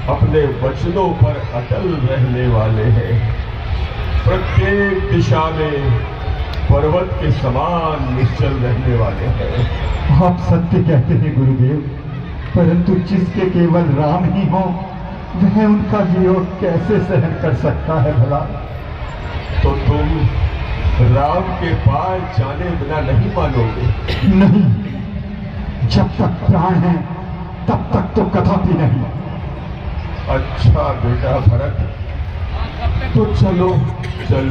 अपने वचनों पर अटल रहने वाले हैं। प्रत्येक दिशा में पर्वत के समान निश्चल रहने वाले हैं। आप सत्य कहते हैं गुरुदेव, परंतु जिसके केवल राम ही हो वह उनका वियोग कैसे सहन कर सकता है भला? तो तुम राम के पार जाने बिना नहीं मानोगे? नहीं, जब तक प्राण है तब तक तो कदापि नहीं। अच्छा बेटा भरत, तो चलो।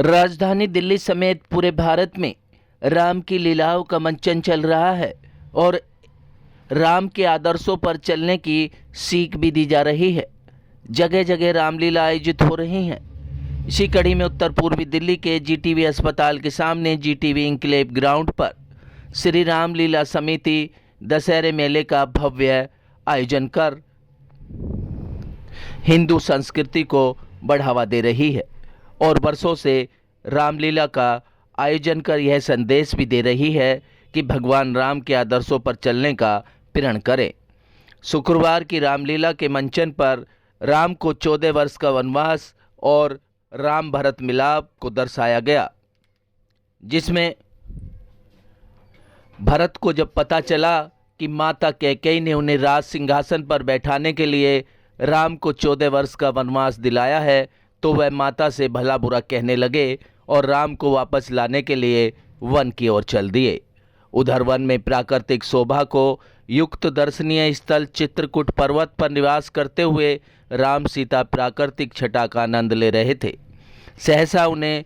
राजधानी दिल्ली समेत पूरे भारत में राम की लीलाओं का मंचन चल रहा है और राम के आदर्शों पर चलने की सीख भी दी जा रही है। जगह जगह रामलीला आयोजित हो रही हैं। इसी कड़ी में उत्तर पूर्वी दिल्ली के जीटीवी अस्पताल के सामने जीटीवी इंक्लेव ग्राउंड पर श्री रामलीला समिति दशहरे मेले का भव्य आयोजन कर हिंदू संस्कृति को बढ़ावा दे रही है और वर्षों से रामलीला का आयोजन कर यह संदेश भी दे रही है कि भगवान राम के आदर्शों पर चलने का प्रण करें। शुक्रवार की रामलीला के मंचन पर राम को 14 वर्ष का वनवास और राम भरत मिलाप को दर्शाया गया, जिसमें भरत को जब पता चला कि माता कैकेयी ने उन्हें राज सिंहासन पर बैठाने के लिए राम को 14 वर्ष का वनवास दिलाया है, तो वह माता से भला बुरा कहने लगे और राम को वापस लाने के लिए वन की ओर चल दिए। उधर वन में प्राकृतिक शोभा को युक्त दर्शनीय स्थल चित्रकूट पर्वत पर निवास करते हुए राम सीता प्राकृतिक छटा का आनंद ले रहे थे। सहसा उन्हें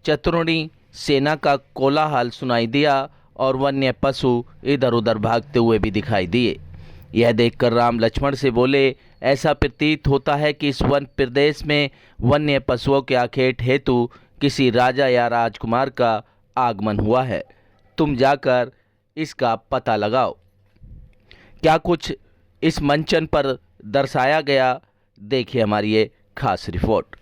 चतुर्णी सेना का कोलाहल सुनाई दिया और वन्य पशु इधर उधर भागते हुए भी दिखाई दिए। यह देखकर राम लक्ष्मण से बोले, ऐसा प्रतीत होता है कि इस वन प्रदेश में वन्य पशुओं के आखेट हेतु किसी राजा या राजकुमार का आगमन हुआ है। तुम जाकर इसका पता लगाओ। क्या कुछ इस मंचन पर दर्शाया गया, देखिए हमारी ये खास रिपोर्ट।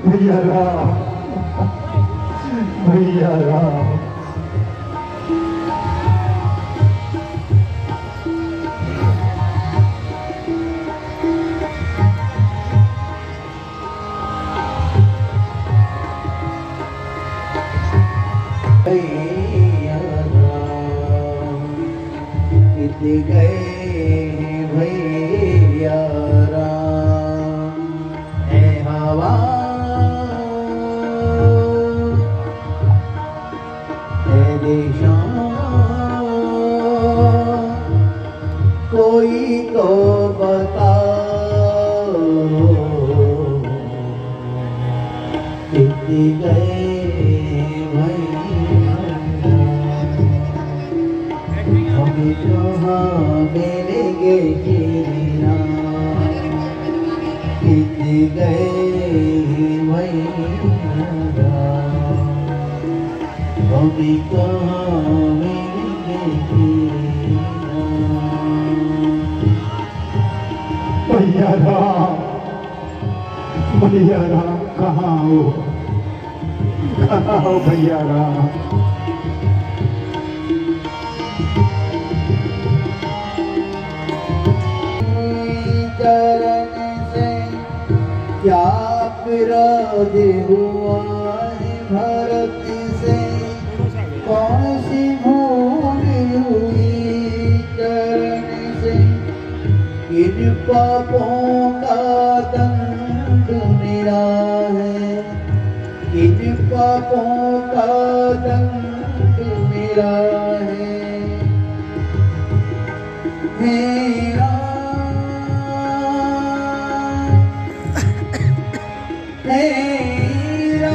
भैया राम, भैया राम। भैया राम कित गए भैया राम, है हवा कोई तो बताओ कितने गए भैया, हमें कहाँ मिलेंगे जीना, कितने गए भैया, हमें कहाँ मिलेंगे जीना। भैया राम, भैया राम कहाँ हो, कहाँ हो भैया राम? चरण से क्या विरोध हुआ है, भरत से कौन सी भूल हुई, चरण से किन पापों का दंड मिला है, किन पापों का दंड मेरा है मेरा मेरा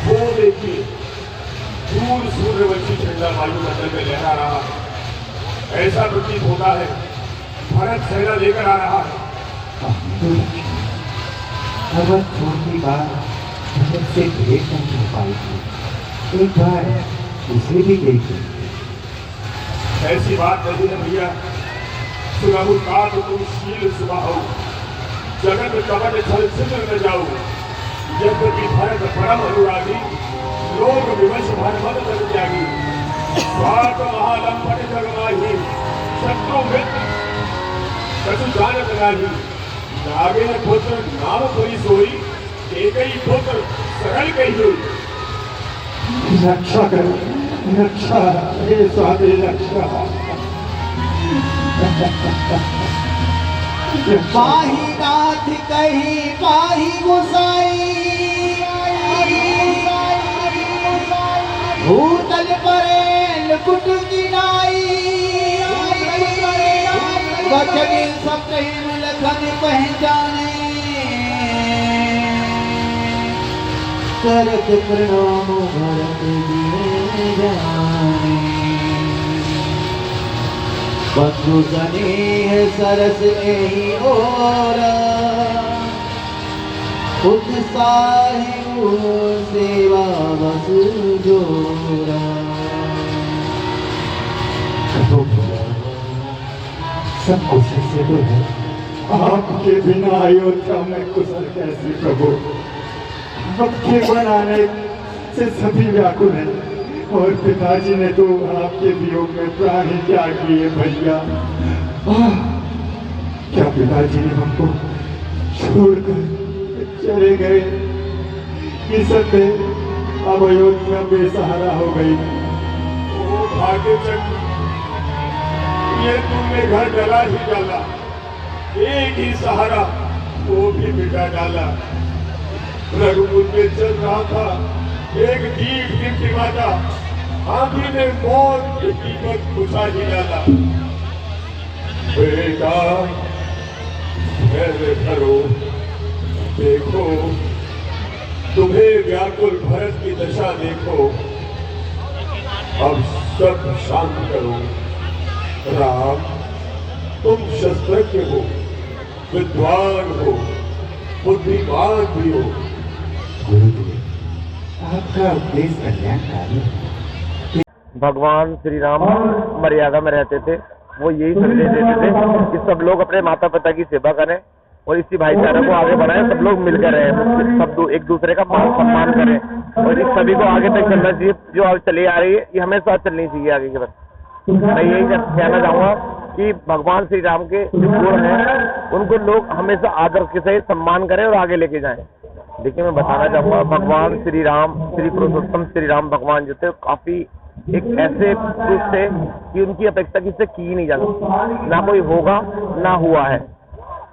वो देखिए दूर सूर्यवंशी झंडा वायुमंडल में लहरा रहा है। ऐसा प्रतीत होता है भारत सेना लेकर आ रहा है। अगर छोटी बात भारत से भेंट नहीं हो पाएगी, एक बार उसे भी देखिए। ऐसी बात नहीं है भैया। सुनाहु काट तुम शील सुबाहो, जगत कवच छल छिद्र न जाओ। यद्यपि भरत परम अनुरागी, लोक विवश भरमत जग त्यागी। स्वार्थ महालंबन जग माही, शत्रु मित्र कछु जानत नाही। नागे पुत्र नाम कोई सोई, एकई पुत्र सरल कही होई। रक्षा करो, रक्षा, हे स्वामी रक्षा। पाही नाथ कही पाही गोसाई, भूतल परेल कुट की नाई। बचने सब कही लखन पहचाने, करत प्रणाम भरत दिए जाने। बंधु स्नेह सरस नहीं और, उत्साही सेवा बस जोरा। सब कुशल से तो है, आपके बिना अयोध्या में कुशल कैसे प्रभु। आपके बनाने से सभी व्याकुल हैं, और पिताजी ने तो आपके वियोग में प्राण ही त्याग दिए भैया। क्या पिताजी ने हमको छोड़कर चले गए? ये सब अब अयोध्या बेसहारा हो गई। ओ भाग्य चक्र, ये तुमने घर डला ही डाला। एक ही सहारा, वो भी मिटा डाला। रघुकुल में चल रहा था एक दीप टिमटिमाता, आंधी ने मौत की कीमत बुझा ही डाला। बेटा धैर्य धरो, देखो तुम्हें व्याकुल भरत की दशा देखो। अब सब शांत करो। राम, तुम शस्त्रज्ञ हो, विद्वान हो, बुद्धिमान भी हो। गुरुदेव, आपका उपदेश कल्याणकारी है। भगवान श्री राम मर्यादा में रहते थे। वो यही संदेश देते थे कि सब लोग अपने माता पिता की सेवा करें और इसी भाईचारे को आगे बढ़ाएं। सब लोग मिलकर रहें, सब एक दूसरे का मान सम्मान करें और इस सभी को आगे तक चलना चाहिए। जो आज चली आ रही है ये हमेशा चलनी चाहिए आगे के बाद। मैं यही कहना चाहूँगा कि भगवान श्री राम के जो गुण हैं उनको लोग हमेशा आदर के सहित सम्मान करें और आगे लेके जाएं। देखिए, मैं बताना चाहूँगा भगवान श्री राम, श्री पुरुषोत्तम श्री राम भगवान जो थे काफ़ी एक ऐसे पुरुष थे कि उनकी अपेक्षा किससे की नहीं जा सकती। ना कोई होगा ना हुआ है।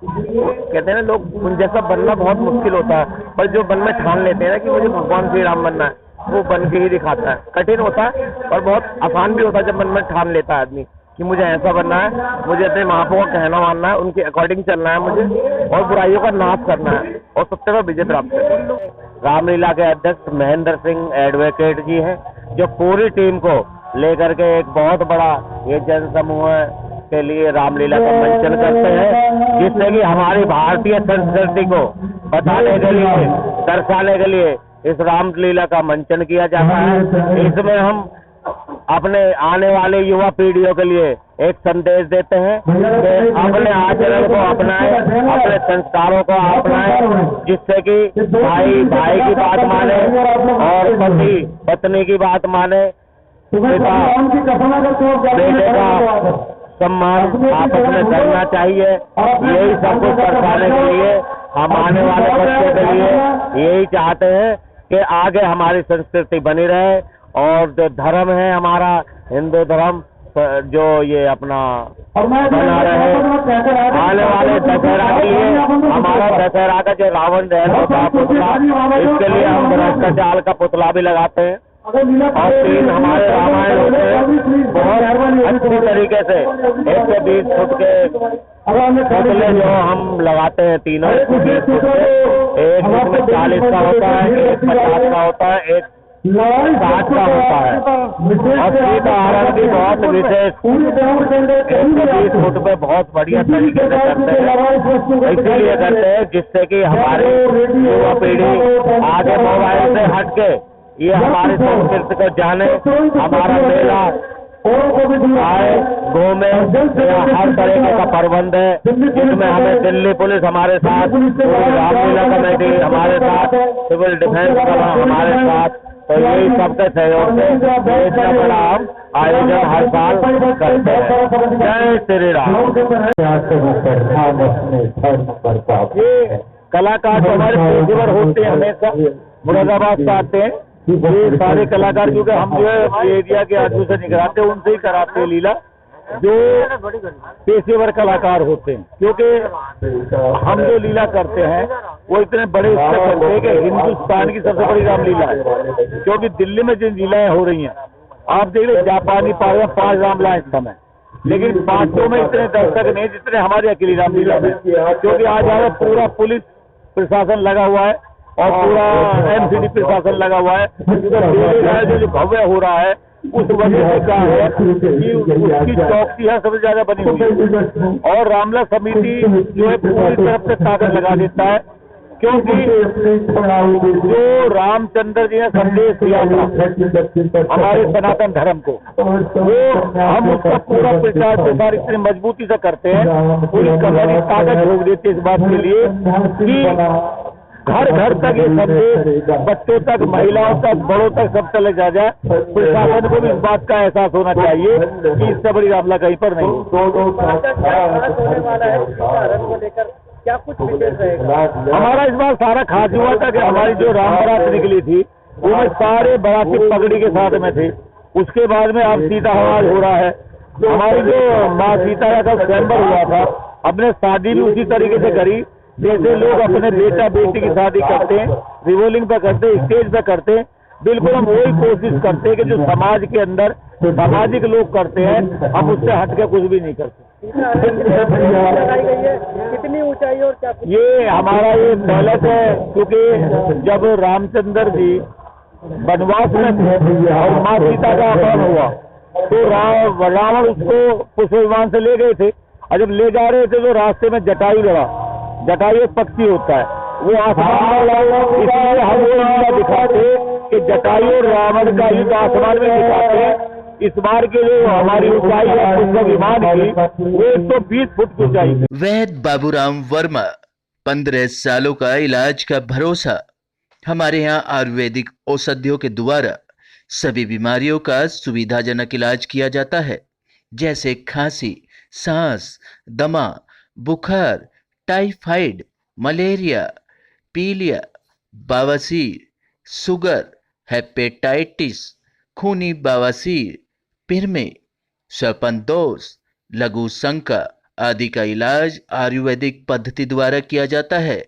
कहते हैं ना लोग, उन जैसा बनना बहुत मुश्किल होता है, पर जो मन में ठान लेते हैं ना कि मुझे भगवान श्री राम बनना है, वो बन के ही दिखाता है। कठिन होता है और बहुत आसान भी होता है जब मन में ठान लेता है आदमी कि मुझे ऐसा बनना है, मुझे अपने महापुरुषों का कहना मानना है, उनके अकॉर्डिंग चलना है मुझे, और बुराइयों का नाश करना है और सत्य पर विजय प्राप्त करना है। रामलीला के अध्यक्ष महेंद्र सिंह एडवोकेट जी हैं, जो पूरी टीम को लेकर के एक बहुत बड़ा ये जन समूह के लिए रामलीला का मंचन करते हैं, जिससे कि हमारी भारतीय संस्कृति को बताने के लिए, दर्शाने के लिए इस रामलीला का मंचन किया जाता है। इसमें हम अपने आने वाले युवा पीढ़ियों के लिए एक संदेश देते हैं कि अपने आचरण को अपनाएं, अपने संस्कारों को अपनाएं, जिससे कि भाई भाई की बात माने और पति पत्नी की बात माने, पिता बेटे का सम्मान आपस में करना चाहिए। यही सब कुछ दर्शाने के लिए हम आने वाले बच्चों के लिए यही चाहते हैं कि आगे हमारी संस्कृति बनी रहे और जो धर्म है हमारा हिंदू धर्म जो ये अपना बना रहे। आने वाले दशहरा के लिए हमारा दशहरा का जो रावण दहन होता है पुतला, इसके लिए हम भ्रष्टाचार का पुतला भी लगाते हैं और 3 हमारे रामायण होते हैं बहुत अच्छी तरीके से 120 फुट के पुतले जो हम लगाते हैं, तीनों 120 फुट के, एक इसमें 40 का होता है, एक 50 का होता है, एक 60 का होता है और सीताहरण भी बहुत विशेष 120 फुट पे बहुत बढ़िया तरीके से करते हैं। इसीलिए करते हैं जिससे कि हमारी युवा पीढ़ी आगे मोबाइल से हट के ये हमारी संस्कृति को जाने, हमारा मेला आए घूमे, हर तरीके का प्रबंध है जिसमें हमें दिल्ली पुलिस हमारे साथ, रामलीला कमेटी हमारे साथ, सिविल डिफेंस हमारे साथ, तो यही सबके सहयोग से इतना बड़ा हम आयोजन हर साल करते हैं। जय श्री राम। ये कलाकार जो हमारे पेशेवर होते हैं हमेशा मुरादाबाद से आते हैं, ये सारे कलाकार क्योंकि हम जो है एरिया के आदमी से नहीं कराते, उनसे ही कराते हैं लीला, जो पेशेवर कलाकार होते हैं। क्योंकि हम जो लीला करते हैं वो इतने बड़े स्तर करते हैं कि हिंदुस्तान की सबसे बड़ी रामलीला है। क्योंकि दिल्ली में जिन लीलाएं हो रही हैं आप देख रहे, जापानी पार्क में 5 रामलीला इस समय, लेकिन 500 में इतने दर्शक नहीं जितने हमारी अकेली रामलीला में। क्योंकि आज हमारा पूरा पुलिस प्रशासन लगा हुआ है और पूरा एमसीडी प्रशासन लगा हुआ है, जो भव्य हो रहा है उस वजह से क्या है कि उसकी चौकसी है सबसे ज्यादा बनी हुई है और रामलीला समिति जो है पूरी तरफ से ताकत लगा देता है। क्योंकि जो रामचंद्र जी ने संदेश दिया था हमारे सनातन धर्म को, वो हम उसका पूरा प्रचार प्रसार इतनी मजबूती से करते हैं, पूरी कमेटी ताकत रोक देती है इस बात के लिए कि घर घर तक ये संदेश बच्चों तक, महिलाओं तक, बड़ों तक सब चले जाए। प्रशासन को भी इस बात का एहसास होना चाहिए कि इससे बड़ी रामलीला कहीं पर नहीं। क्या कुछ विशेष रहेगा? हमारा इस बार सारा खास हुआ था कि हमारी जो राम बारात निकली थी वो में सारे बाराती पगड़ी के साथ में थे। उसके बाद में अब सीता हवाज हो रहा है। हमारी जो माँ सीता का स्वयंवर हुआ था, हमने शादी भी उसी तरीके से करी जैसे लोग अपने बेटा बेटी की शादी करते हैं, रिवॉल्विंग पे करते हैं, स्टेज पे करते हैं। बिल्कुल हम वही कोशिश करते हैं कि जो समाज के अंदर सामाजिक लोग करते हैं हम उससे हट के कुछ भी नहीं करते। कितनी ऊंचाई और क्या? ये हमारा ये पहले से, क्योंकि जब रामचंद्र जी वनवास में थे और माँ सीता का अपहरण हुआ तो रावण उसको पुष्प विमान से ले गए थे और जब ले जा रहे थे तो रास्ते में जटायु लड़ा। जटायु एक पक्षी होता है, वो आसमान में लड़ा, इसलिए हम वो लीला दिखाते कि जटायु और रावण का युद्ध आसमान में दिखाते हैं। इस बार के जो हमारी ऊंचाई है पुष्प विमान की वो 120 फुट की ऊंचाई। वैद्य बाबूराम वर्मा, 15 सालों का इलाज का भरोसा। हमारे यहाँ आयुर्वेदिक औषधियों के द्वारा सभी बीमारियों का सुविधाजनक इलाज किया जाता है, जैसे खांसी, सांस, दमा, बुखार, टाइफाइड, मलेरिया, पीलिया, बवासीर, शुगर, हेपेटाइटिस, खूनी बवासीर, पिरमे, श्वसन दोष, लघु शंका आदि का इलाज आयुर्वेदिक पद्धति द्वारा किया जाता है।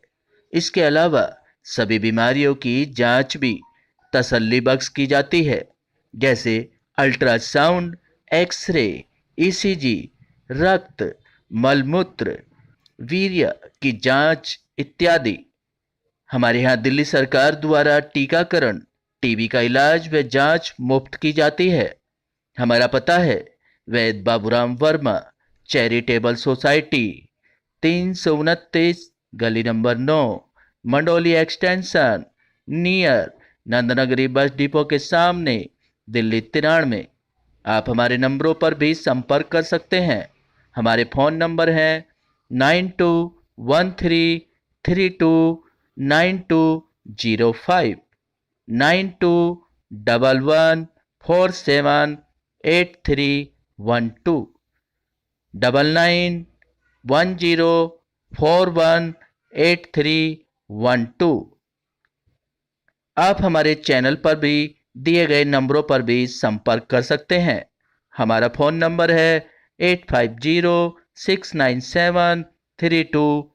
इसके अलावा सभी बीमारियों की जांच भी तसल्ली बख्श की जाती है, जैसे अल्ट्रासाउंड, एक्सरे, ईसीजी, रक्त, मलमूत्र, वीर्य की जांच इत्यादि। हमारे यहाँ दिल्ली सरकार द्वारा टीकाकरण, टीबी का इलाज व जांच मुफ्त की जाती है। हमारा पता है वैद्य बाबूराम वर्मा, चैरिटेबल सोसाइटी, 329 गली number 9, Mandoli extension, near Nand Nagri bus depot के सामने, दिल्ली 93। आप हमारे नंबरों पर भी संपर्क कर सकते हैं। हमारे फ़ोन नंबर हैं 9213329205, 9211478312, 9910418312। आप हमारे चैनल पर भी दिए गए नंबरों पर भी संपर्क कर सकते हैं। हमारा फ़ोन नंबर है 8506973234।